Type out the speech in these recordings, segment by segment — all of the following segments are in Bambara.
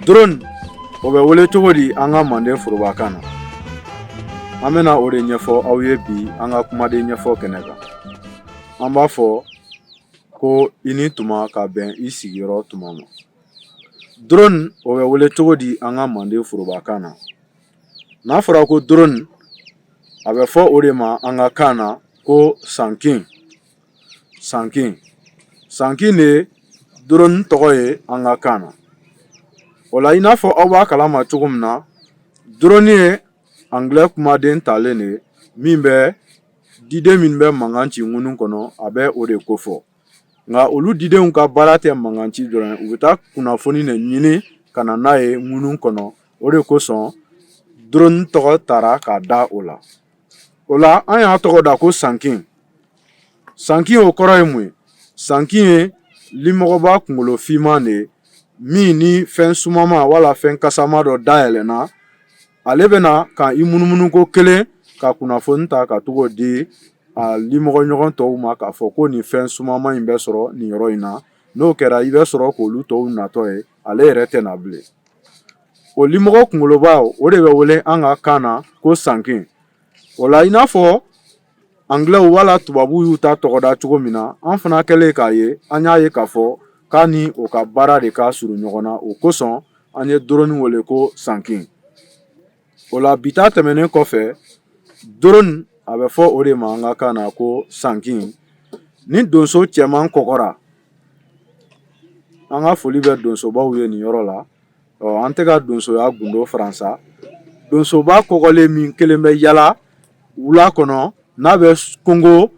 Drone o bɛ wele cogo di an ka Manden forobakan na? An bɛna o de ɲɛfɔ aw ye bi an ka kumaden ɲɛfɔ kɛnɛ kan. An b'a fɔ ko i ni tuma ka bɛn i sigiyɔrɔ tuma ma. Drone o bɛ wele cogo di an ka Manden forobakan na? N'a fɔra ko drone, a bɛ fɔ o de ma an ka kan na ko sankin. Sankin. Sankin de drone tɔgɔ ye an ka kan na. O la i n'a fɔ aw b'a kalama cogo min na, drone ye anglais kumaden talen de min bɛ diden min bɛ mankan ci ŋunu kɔnɔ, a bɛ o de kofɔ. Nka olu didenw ka baara tɛ mankan ci dɔrɔn ye, u bɛ taa kunnafoni de ɲini ka na n'a ye ŋunu kɔnɔ. O de kosɔn drone tɔgɔ taara k'a da o la. O la an y'a tɔgɔ da ko sankin. Sankin o kɔrɔ ye mun ye? Sankin ye limɔgɔba kunkolo finman de min ni fɛn sumama wala fɛn kasama dɔ dayɛlɛnna, ale bɛna ka i munumunu ko kelen ka kunnafoni ta ka togo di a limɔgɔ ɲɔgɔn tɔw ma k'a fɔ ko nin fɛn sumama in bɛ sɔrɔ nin yɔrɔ in na. N'o kɛra i bɛ sɔrɔ k'olu tɔw natɔ ye, ale yɛrɛ tɛ na bilen. O limɔgɔ kunkoloba o de bɛ wele an ka kan na ko sankin. O la i n'a fɔ anglais wala tubabu y'u ta tɔgɔda cogo min na, an fana kɛlen k'a ye, an y'a ye k'a fɔ k'a ni o ka baara de ka surun ɲɔgɔn na. O kosɔn an ye drone wele ko sankin. O la bi ta tɛmɛnen kɔfɛ, drone a bɛ fɔ o de ma an ka kan na ko sankin. Ni donso cɛman kɔgɔra, an ka foli bɛ donsobaw ye nin yɔrɔ la. An tɛ ka donsoya gundo faransa. Donsoba kɔgɔlen min kelen bɛ yala wula kɔnɔ n'a bɛ Kongo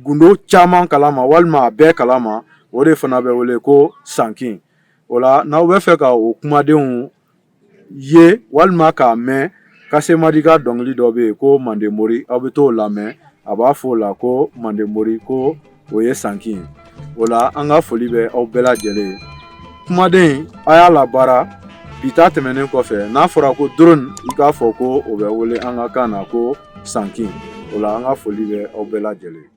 gundo caman kalama walima a bɛɛ kalama, o de fana bɛ wele ko sankin. O la n'aw bɛ fɛ ka o kumadenw ye walima k'a mɛn, Kasemadi ka dɔnkili dɔ bɛ yen ko Manden Mori, aw bɛ t'o lamɛn. A b'a fɔ o la ko Manden Mori ko o ye sankin ye. O la an ka foli bɛ aw bɛɛ lajɛlen ye. Kumaden a y'a labaara. Bi ta tɛmɛnen kɔfɛ, n'a fɔra ko drone, i k'a fɔ ko o bɛ wele an ka kan na ko sankin. O la an ka foli bɛ aw bɛɛ lajɛlen ye.